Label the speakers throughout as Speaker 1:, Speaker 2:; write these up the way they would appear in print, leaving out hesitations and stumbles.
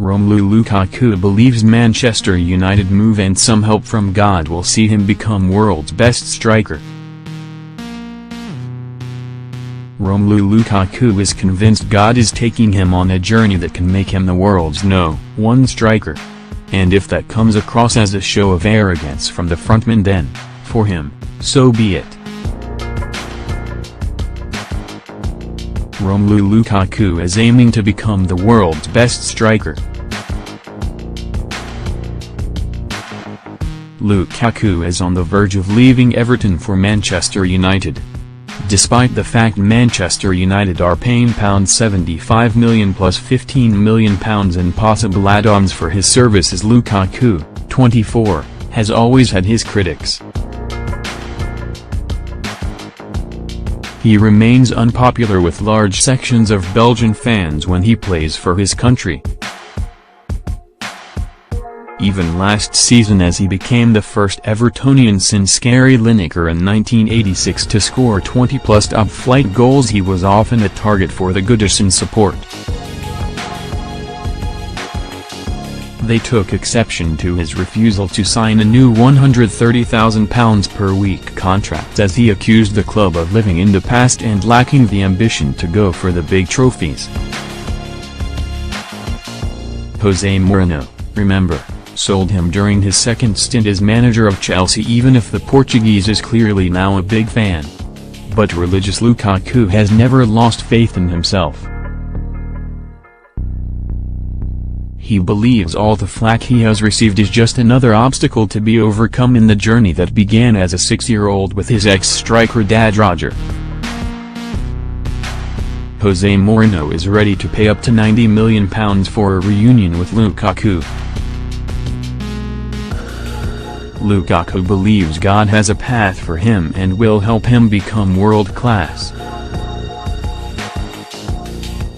Speaker 1: Romelu Lukaku believes Manchester United move and some help from God will see him become world's best striker. Romelu Lukaku is convinced God is taking him on a journey that can make him the world's #1 striker. And if that comes across as a show of arrogance from the frontman, then, for him, so be it. Romelu Lukaku is aiming to become the world's best striker. Lukaku is on the verge of leaving Everton for Manchester United. Despite the fact Manchester United are paying £75 million plus £15 million in possible add-ons for his services, Lukaku, 24, has always had his critics. He remains unpopular with large sections of Belgian fans when he plays for his country. Even last season, as he became the first Evertonian since Gary Lineker in 1986 to score 20-plus top-flight goals, he was often a target for the Goodison support. They took exception to his refusal to sign a new £130,000 per week contract, as he accused the club of living in the past and lacking the ambition to go for the big trophies. Jose Mourinho, remember, sold him during his second stint as manager of Chelsea, even if the Portuguese is clearly now a big fan. But religious Lukaku has never lost faith in himself. He believes all the flack he has received is just another obstacle to be overcome in the journey that began as a 6-year-old with his ex-striker dad Roger. Jose Mourinho is ready to pay up to £90 million for a reunion with Lukaku. Lukaku believes God has a path for him and will help him become world-class.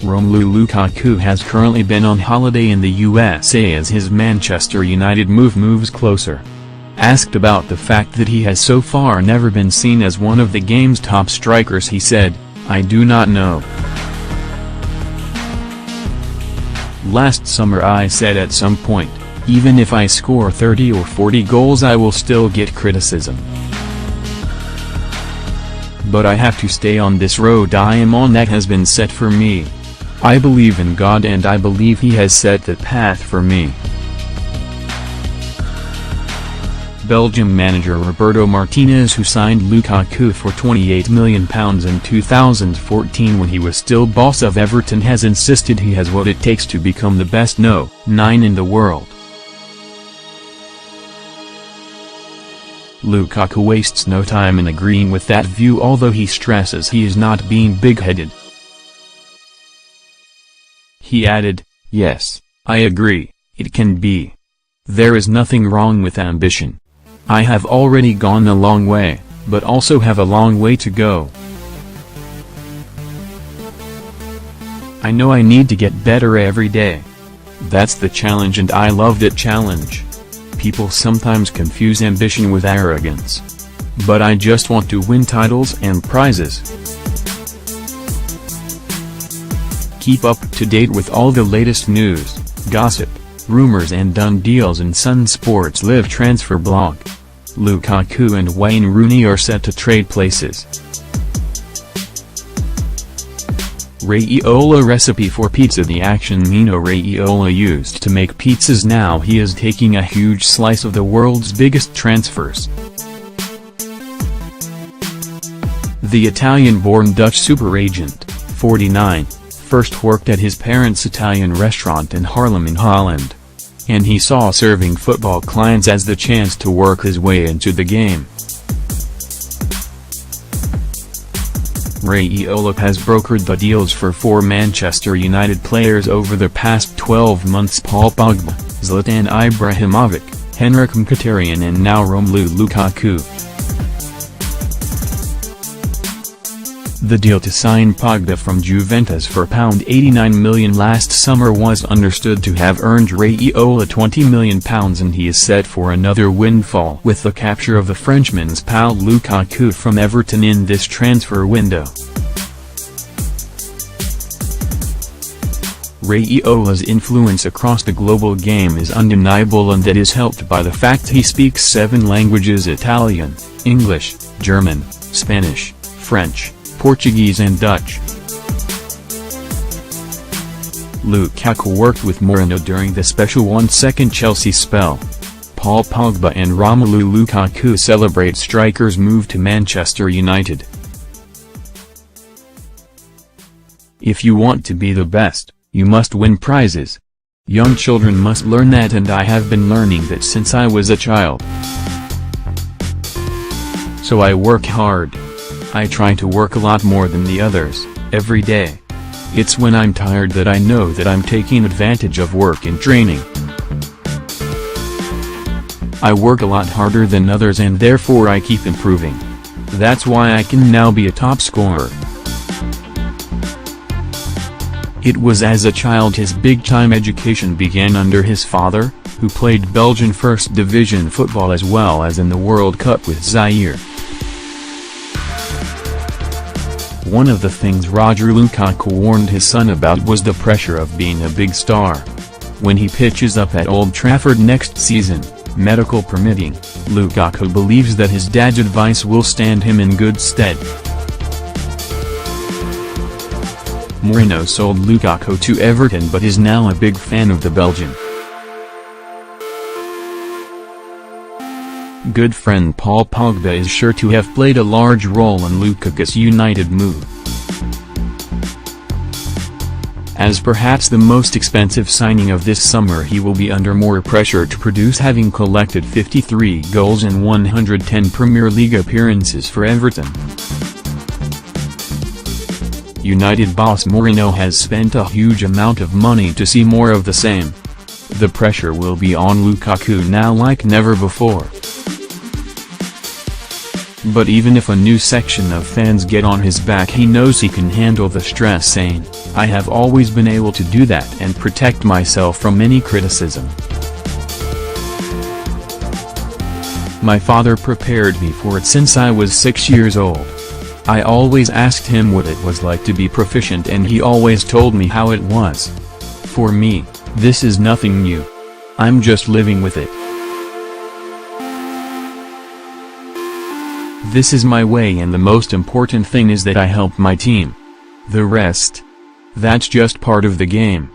Speaker 1: Romelu Lukaku has currently been on holiday in the USA as his Manchester United move moves closer. Asked about the fact that he has so far never been seen as one of the game's top strikers, he said, "I do not know. Last summer I said at some point, even if I score 30 or 40 goals I will still get criticism. But I have to stay on this road I am on that has been set for me. I believe in God and I believe He has set the path for me." Belgium manager Roberto Martinez, who signed Lukaku for £28 million in 2014 when he was still boss of Everton, has insisted he has what it takes to become the best #9 in the world. Lukaku wastes no time in agreeing with that view, although he stresses he is not being big-headed. He added, "Yes, I agree, it can be. There is nothing wrong with ambition. I have already gone a long way, but also have a long way to go. I know I need to get better every day. That's the challenge and I love that challenge. People sometimes confuse ambition with arrogance. But I just want to win titles and prizes." Keep up to date with all the latest news, gossip, rumors and done deals in Sun Sports Live transfer blog. Lukaku and Wayne Rooney are set to trade places. Raiola recipe for pizza. The action Mino Raiola used to make pizzas, now he is taking a huge slice of the world's biggest transfers. The Italian-born Dutch super agent, 49, first worked at his parents' Italian restaurant in Haarlem in Holland. And he saw serving football clients as the chance to work his way into the game. Raiola has brokered the deals for 4 Manchester United players over the past 12 months: Paul Pogba, Zlatan Ibrahimovic, Henrik Mkhitaryan and now Romelu Lukaku. The deal to sign Pogba from Juventus for £89 million last summer was understood to have earned Raiola £20 million, and he is set for another windfall with the capture of the Frenchman's pal Lukaku from Everton in this transfer window. Raiola's influence across the global game is undeniable, and that is helped by the fact he speaks 7 languages: Italian, English, German, Spanish, French, Portuguese and Dutch. Lukaku worked with Mourinho during the special 1-second Chelsea spell. Paul Pogba and Romelu Lukaku celebrate striker's move to Manchester United. If you want to be the best, you must win prizes. Young children must learn that, and I have been learning that since I was a child. So I work hard. I try to work a lot more than the others, every day. It's when I'm tired that I know that I'm taking advantage of work and training. I work a lot harder than others, and therefore I keep improving. That's why I can now be a top scorer. It was as a child his big-time education began under his father, who played Belgian First Division football as well as in the World Cup with Zaire. One of the things Romelu Lukaku warned his son about was the pressure of being a big star. When he pitches up at Old Trafford next season, medical permitting, Lukaku believes that his dad's advice will stand him in good stead. Mourinho sold Lukaku to Everton but is now a big fan of the Belgian. Good friend Paul Pogba is sure to have played a large role in Lukaku's United move. As perhaps the most expensive signing of this summer, he will be under more pressure to produce, having collected 53 goals in 110 Premier League appearances for Everton. United boss Mourinho has spent a huge amount of money to see more of the same. The pressure will be on Lukaku now like never before. But even if a new section of fans get on his back, he knows he can handle the stress, saying, "I have always been able to do that and protect myself from any criticism. My father prepared me for it since I was 6 years old. I always asked him what it was like to be proficient, and he always told me how it was. For me, this is nothing new. I'm just living with it. This is my way, and the most important thing is that I help my team. The rest? That's just part of the game."